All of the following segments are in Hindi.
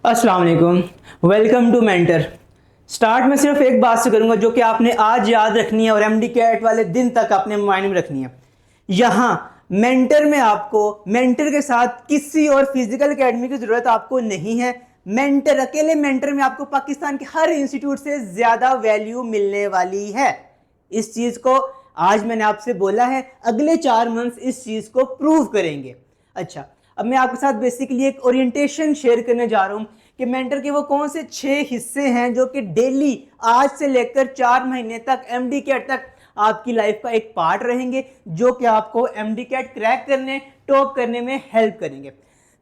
अस्सलाम वालेकुम। Welcome to mentor. स्टार्ट में सिर्फ एक बात से करूंगा जो कि आपने आज याद रखनी है और एमडी कैट वाले दिन तक अपने माइंड में रखनी है। यहाँ मेंटर में आपको मेंटर के साथ किसी और फिजिकल एकेडमी की ज़रूरत आपको नहीं है। मेंटर अकेले मेंटर में आपको पाकिस्तान के हर इंस्टीट्यूट से ज़्यादा वैल्यू मिलने वाली है। इस चीज़ को आज मैंने आपसे बोला है, अगले 4 मंथ्स इस चीज़ को प्रूव करेंगे। अच्छा, अब मैं आपके साथ बेसिकली एक ओरिएंटेशन शेयर करने जा रहा हूँ कि मेंटर के वो कौन से 6 हिस्से हैं जो कि डेली आज से लेकर 4 महीने तक एमडी कैट तक आपकी लाइफ का एक पार्ट रहेंगे, जो कि आपको एमडी कैट क्रैक करने टॉप करने में हेल्प करेंगे।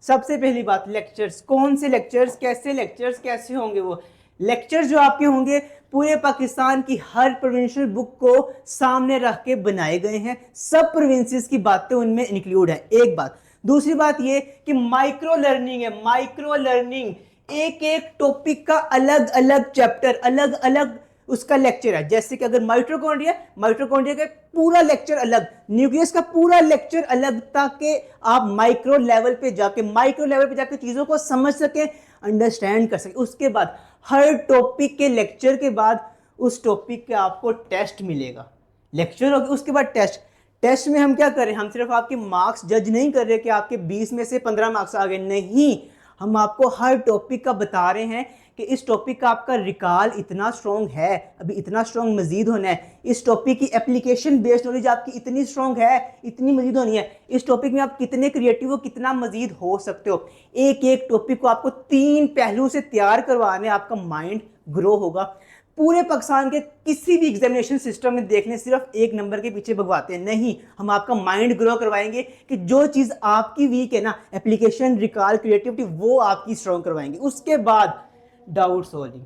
सबसे पहली बात, लेक्चर्स। कौन से लेक्चर्स कैसे होंगे? वो लेक्चर्स जो आपके होंगे पूरे पाकिस्तान की हर प्रोविंशियल बुक को सामने रख के बनाए गए हैं। सब प्रोविंसेस की बातें उनमें इंक्लूड है। एक बात। दूसरी बात ये कि माइक्रो लर्निंग है। माइक्रो लर्निंग, एक एक टॉपिक का अलग अलग चैप्टर, अलग अलग उसका लेक्चर है। जैसे कि अगर माइटोकॉन्ड्रिया का पूरा लेक्चर अलग, न्यूक्लियस का पूरा लेक्चर अलग, ताकि आप माइक्रो लेवल पे जाके चीज़ों को समझ सके, अंडरस्टैंड कर सके। उसके बाद हर टॉपिक के लेक्चर के बाद उस टॉपिक के आपको टेस्ट मिलेगा। लेक्चर होगा, उसके बाद टेस्ट। टेस्ट में हम क्या करें? हम सिर्फ आपके मार्क्स जज नहीं कर रहे कि आपके 20 में से 15 मार्क्स आ गए, नहीं। हम आपको हर टॉपिक का बता रहे हैं कि इस टॉपिक का आपका रिकॉल इतना स्ट्रॉन्ग है, अभी इतना स्ट्रॉन्ग मजीद होना है। इस टॉपिक की एप्लीकेशन बेस्ड नॉलेज आपकी इतनी स्ट्रॉन्ग है, इतनी मजीद होनी है। इस टॉपिक में आप कितने क्रिएटिव हो, कितना मजीद हो सकते हो। एक एक टॉपिक को आपको 3 पहलू से तैयार करवाने, आपका माइंड ग्रो होगा। पूरे पाकिस्तान के किसी भी एग्जामिनेशन सिस्टम में देख लें, सिर्फ एक नंबर के पीछे भगवाते हैं। नहीं, हम आपका माइंड ग्रो करवाएंगे कि जो चीज़ आपकी वीक है ना, एप्लीकेशन, रिकॉल, क्रिएटिविटी, वो आपकी स्ट्रॉन्ग करवाएंगे। उसके बाद डाउट सॉल्विंग।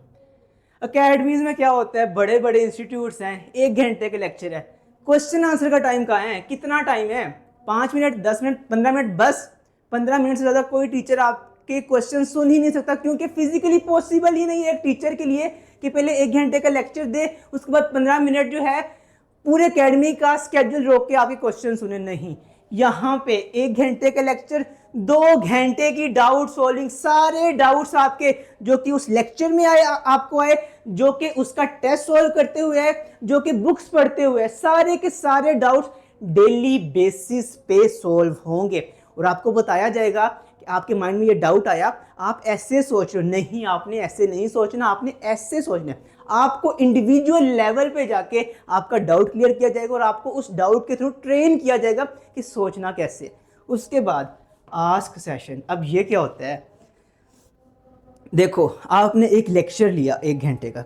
अकेडमीज में क्या होता है, बड़े बड़े इंस्टीट्यूट्स हैं, 1 घंटे के लेक्चर है। क्वेश्चन आंसर का टाइम कहाँ है? कितना टाइम है? 5 मिनट, 10 मिनट, 15 मिनट, बस। 15 मिनट से ज़्यादा कोई टीचर आपके क्वेश्चन सुन ही नहीं सकता, क्योंकि फिजिकली पॉसिबल ही नहीं है एक टीचर के लिए कि पहले 1 घंटे का लेक्चर दे, उसके बाद 15 मिनट जो है पूरे एकेडमी का स्केड्यूल रोक के आपके क्वेश्चन सुने। नहीं, यहाँ पे 1 घंटे का लेक्चर, 2 घंटे की डाउट सॉल्विंग। सारे डाउट्स आपके जो कि उस लेक्चर में आए, आपको आए, जो कि उसका टेस्ट सॉल्व करते हुए है, जो कि बुक्स पढ़ते हुए, सारे के सारे डाउट्स डेली बेसिस पे सॉल्व होंगे। और आपको बताया जाएगा कि आपके माइंड में ये डाउट आया, आप ऐसे सोच रहे हो। नहीं, आपने ऐसे नहीं सोचना, आपने ऐसे सोचना है। आपको इंडिविजुअल लेवल पे जाके आपका डाउट क्लियर किया जाएगा और आपको उस डाउट के थ्रू ट्रेन किया जाएगा कि सोचना कैसे। उसके बाद आस्क सेशन। अब ये क्या होता है? देखो, आपने एक लेक्चर लिया 1 घंटे का,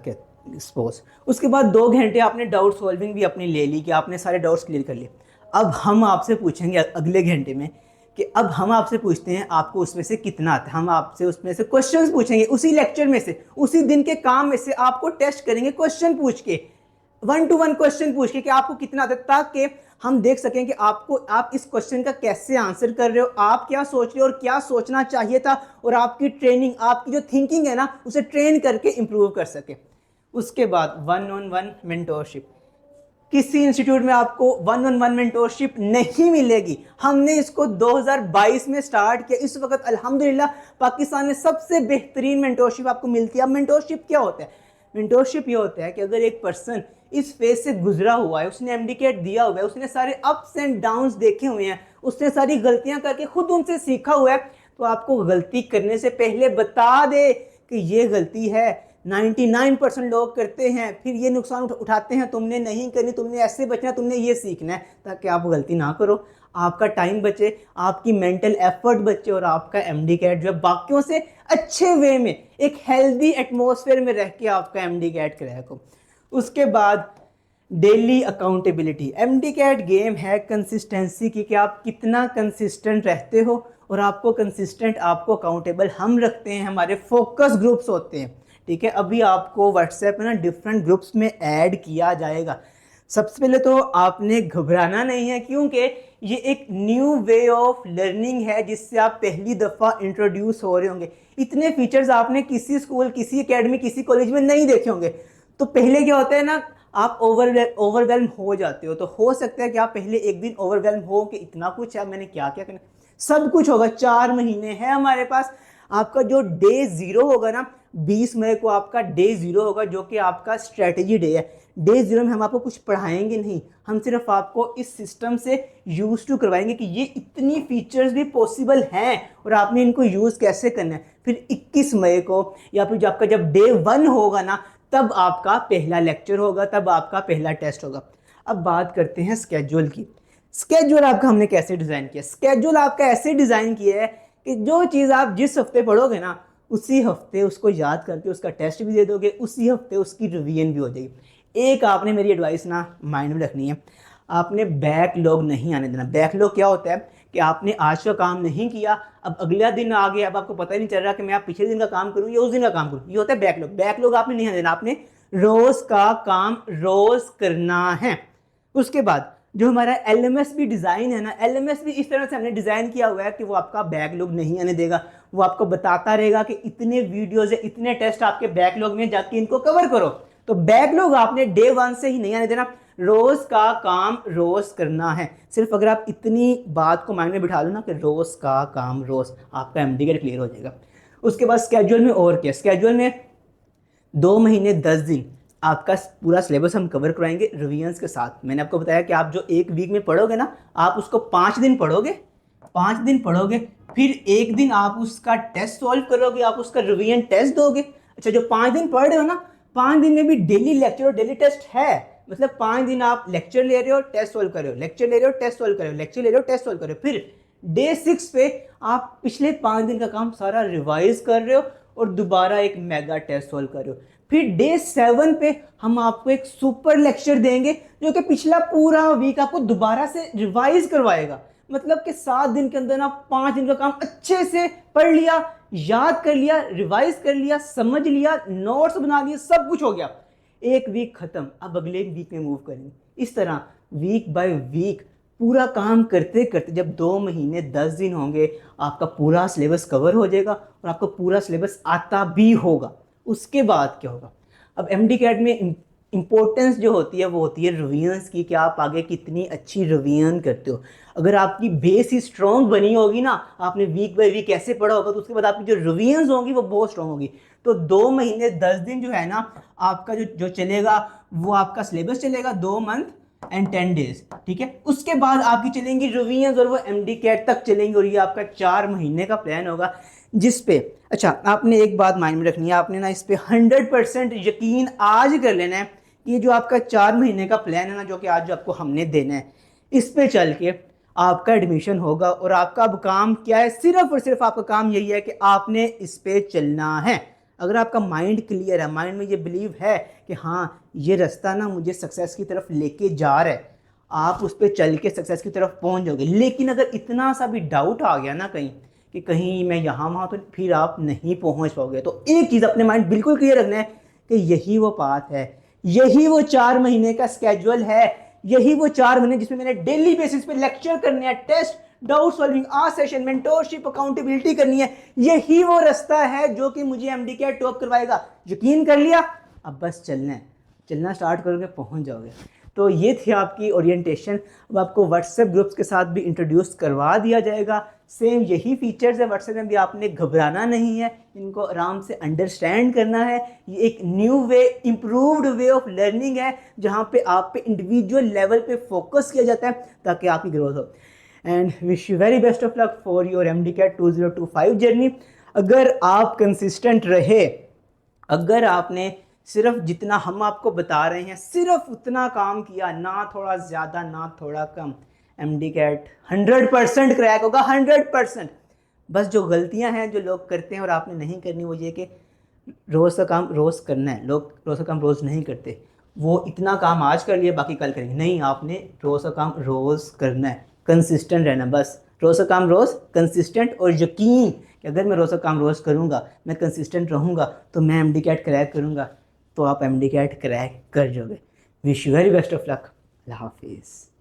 सपोज, उसके बाद 2 घंटे आपने डाउट सॉल्विंग भी अपनी ले ली कि आपने सारे डाउट्स क्लियर कर लिए। अब हम आपसे पूछेंगे अगले घंटे में कि अब हम आपसे पूछते हैं आपको उसमें से कितना आता है। हम आपसे उसमें से क्वेश्चंस पूछेंगे, उसी लेक्चर में से, उसी दिन के काम में से आपको टेस्ट करेंगे क्वेश्चन पूछ के, 1 to 1 क्वेश्चन पूछ के कि आपको कितना आता है, ताकि हम देख सकें कि आप इस क्वेश्चन का कैसे आंसर कर रहे हो, आप क्या सोच रहे हो और क्या सोचना चाहिए था, और आपकी ट्रेनिंग, आपकी जो थिंकिंग है ना, उसे ट्रेन करके इंप्रूव कर सके। उसके बाद 1-on-1 मेंटोरशिप। किसी इंस्टीट्यूट में आपको 1-on-1 मेंटोरशिप नहीं मिलेगी। हमने इसको 2022 में स्टार्ट किया। इस वक्त अल्हम्दुलिल्लाह पाकिस्तान में सबसे बेहतरीन मेंटोरशिप आपको मिलती है। अब मेंटोरशिप क्या होता है? मेंटोरशिप ये होता है कि अगर एक पर्सन इस फेज से गुजरा हुआ है, उसने एमडीकेट दिया हुआ है, उसने सारे अप्स एंड डाउन्स देखे हुए हैं, उसने सारी गलतियां करके खुद उनसे सीखा हुआ है, तो आपको गलती करने से पहले बता दे कि ये गलती है, 99% लोग करते हैं, फिर ये नुकसान उठाते हैं, तुमने नहीं करनी, तुमने ऐसे बचना, तुमने ये सीखना है, ताकि आप गलती ना करो, आपका टाइम बचे, आपकी मेंटल एफर्ट बचे, और आपका एमडी कैट जो है बाकियों से अच्छे वे में, एक हेल्दी एटमॉस्फेयर में रह के आपका एमडी कैट क्रैक हो। उसके बाद daily accountability. MD CAT game है कंसिस्टेंसी की, कि आप कितना कंसिस्टेंट रहते हो, और आपको कंसिस्टेंट, आपको अकाउंटेबल हम रखते हैं। हमारे फोकस ग्रुप्स होते हैं, ठीक है? अभी आपको व्हाट्सएप में ना डिफरेंट ग्रुप्स में ऐड किया जाएगा। सबसे पहले तो आपने घबराना नहीं है, क्योंकि ये एक न्यू वे ऑफ लर्निंग है जिससे आप पहली दफ़ा इंट्रोड्यूस हो रहे होंगे। इतने फीचर्स आपने किसी स्कूल, किसी एकेडमी, किसी कॉलेज में नहीं देखे होंगे। तो पहले क्या होता है ना, आप ओवरवेल्म हो जाते हो। तो हो सकता है कि आप पहले एक दिन ओवरवेल्म हो कि इतना कुछ है, मैंने क्या क्या करना। सब कुछ होगा, 4 महीने है हमारे पास। आपका जो डे 0 होगा ना, 20 मई को आपका डे 0 होगा, जो कि आपका स्ट्रेटजी डे है। डे 0 में हम आपको कुछ पढ़ाएंगे नहीं, हम सिर्फ आपको इस सिस्टम से यूज टू करवाएंगे कि ये इतनी फीचर्स भी पॉसिबल हैं और आपने इनको यूज़ कैसे करना है। फिर 21 मई को या फिर जब डे 1 होगा ना, तब आपका पहला लेक्चर होगा, तब आपका पहला टेस्ट होगा। अब बात करते हैं स्केड्यूल की। स्केड्यूल आपका हमने कैसे डिज़ाइन किया? स्केड्यूल आपका ऐसे डिज़ाइन किया है कि जो चीज़ आप जिस हफ्ते पढ़ोगे ना, उसी हफ्ते उसको याद करके उसका टेस्ट भी दे दोगे, उसी हफ्ते उसकी रिवीजन भी हो जाएगी। एक आपने मेरी एडवाइस ना माइंड में रखनी है, आपने बैकलॉग नहीं आने देना। बैकलॉग क्या होता है कि आपने आज का काम नहीं किया, अब अगला दिन आ गया, अब आपको पता ही नहीं चल रहा कि मैं आप पिछले दिन का काम करूँ या उस दिन का काम करूँ, ये होता है बैकलॉग। बैकलॉग आपने नहीं आने देना, आपने रोज़ का काम रोज़ करना है। उसके बाद जो हमारा एलएमएस भी डिज़ाइन है ना, एलएमएस भी इस तरह से हमने डिज़ाइन किया हुआ है कि वो आपका बैकलॉग नहीं आने देगा। वो आपको बताता रहेगा कि इतने वीडियोज़ है, इतने टेस्ट आपके बैकलॉग में, जाके इनको कवर करो। तो बैकलॉग आपने डे 1 से ही नहीं आने देना, रोज़ का काम रोज़ करना है। सिर्फ अगर आप इतनी बात को माइंड में बिठा लो ना कि रोज़ का काम रोज़, आपका एमडीकेट क्लियर हो जाएगा। उसके बाद स्केड्यूल में और क्या? स्केड्यूल में 2 महीने 10 दिन आपका पूरा सिलेबस हम कवर कराएंगे रिवीजन्स के साथ। मैंने आपको बताया कि आप जो एक वीक में पढ़ोगे ना, आप उसको 5 दिन पढ़ोगे, 5 दिन पढ़ोगे, फिर एक दिन आप उसका टेस्ट सॉल्व करोगे, आप उसका रिवीजन टेस्ट दोगे। अच्छा, जो 5 दिन पढ़ रहे हो ना, 5 दिन में भी डेली लेक्चर और डेली टेस्ट है। मतलब 5 दिन आप लेक्चर ले रहे हो, टेस्ट सॉल्व कर रहे हो, लेक्चर ले रहे हो, टेस्ट सॉल्व कर रहे हो, लेक्चर ले रहे हो, टेस्ट सॉल्व कर रहे हो। फिर डे 6 पे आप पिछले 5 दिन का काम सारा रिवाइज कर रहे हो और दोबारा एक मेगा टेस्ट सॉल्व कर रहे हो। फिर डे 7 पे हम आपको एक सुपर लेक्चर देंगे जो कि पिछला पूरा वीक आपको दोबारा से रिवाइज करवाएगा। मतलब कि 7 दिन के अंदर ना 5 दिन का काम अच्छे से पढ़ लिया, याद कर लिया, रिवाइज कर लिया, समझ लिया, नोट्स बना लिए, सब कुछ हो गया। एक वीक खत्म, अब अगले वीक में मूव करेंगे। इस तरह वीक बाय वीक पूरा काम करते करते जब 2 महीने 10 दिन होंगे, आपका पूरा सिलेबस कवर हो जाएगा और आपको पूरा सिलेबस आता भी होगा। उसके बाद क्या होगा? अब एमडीकेट में इंपॉर्टेंस जो होती है वो होती है रिवीजन्स की, कि आप आगे कितनी अच्छी रिवीजन करते हो। अगर आपकी बेस ही स्ट्रॉन्ग बनी होगी ना, आपने वीक बाय वीक ऐसे पढ़ा होगा, तो उसके बाद आपकी जो रिवीजन्स होंगी वो बहुत स्ट्रॉन्ग होगी। तो 2 महीने 10 दिन जो है ना, आपका जो चलेगा वो आपका सिलेबस चलेगा 2 मंथ एंड 10 डेज, ठीक है। उसके बाद आपकी चलेंगी रिवीजन्स और वो एमडीकेट तक चलेंगी, और ये आपका 4 महीने का प्लान होगा। जिस पे अच्छा, आपने एक बात माइंड में रखनी है, आपने ना इस पे 100% यकीन आज कर लेना है कि ये जो आपका 4 महीने का प्लान है ना, जो कि आज जो आपको हमने देना है, इस पे चल के आपका एडमिशन होगा। और आपका अब काम क्या है? सिर्फ और सिर्फ आपका काम यही है कि आपने इस पे चलना है। अगर आपका माइंड क्लियर है, माइंड में ये बिलीव है कि हाँ ये रास्ता ना मुझे सक्सेस की तरफ लेके जा रहा है, आप उस पर चल के सक्सेस की तरफ पहुंच जाओगे। लेकिन अगर इतना सा भी डाउट आ गया ना कहीं कि कहीं मैं यहाँ वहाँ, तो फिर आप नहीं पहुँच पाओगे। तो एक चीज़ अपने माइंड बिल्कुल क्लियर रखना है कि यही वो पाथ है, यही वो 4 महीने का स्केड्यूल है, यही वो 4 महीने जिसमें मैंने डेली बेसिस पे लेक्चर करने हैं, टेस्ट, डाउट सॉल्विंग, आज सेशन, मेंटोरशिप, अकाउंटेबिलिटी करनी है। यही वो रास्ता है जो कि मुझे एमडीकेट टॉप करवाएगा। यकीन कर लिया, अब बस चलना है, चलना स्टार्ट करोगे पहुंच जाओगे। तो ये थी आपकी ओरिएंटेशन। अब आपको व्हाट्सएप ग्रुप्स के साथ भी इंट्रोड्यूस करवा दिया जाएगा। सेम यही फीचर्स है व्हाट्सएप में भी, आपने घबराना नहीं है, इनको आराम से अंडरस्टैंड करना है। ये एक new way, improved way of learning है, जहाँ पे आप पे इंडिविजुअल लेवल पे फोकस किया जाता है ताकि आपकी ग्रोथ हो। And wish you very best of luck for your MDCAT 2025 journey. अगर आप कंसिस्टेंट रहे, अगर आपने सिर्फ जितना हम आपको बता रहे हैं सिर्फ उतना काम किया, ना थोड़ा ज़्यादा ना थोड़ा कम, एमडीकेट 100% क्रैक होगा, 100%। बस जो गलतियां हैं जो लोग करते हैं और आपने नहीं करनी, वो ये कि रोज़ का काम रोज़ करना है। लोग रोज़ का काम रोज़ नहीं करते, वो इतना काम आज कर लिया बाकी कल करेंगे। नहीं, आपने रोज़ का काम रोज़ करना है, कंसिस्टेंट रहना। बस रोज़ का काम रोज़, कंसिस्टेंट, और यकीन कि अगर मैं रोज़ का काम रोज़ करूँगा, मैं कंसिस्टेंट रहूँगा, तो मैं एमडीकेट क्रैक करूँगा। तो आप एमडीकेट क्रैक कर जाओगे। Wish you very best of luck. अल्लाह हाफिज़।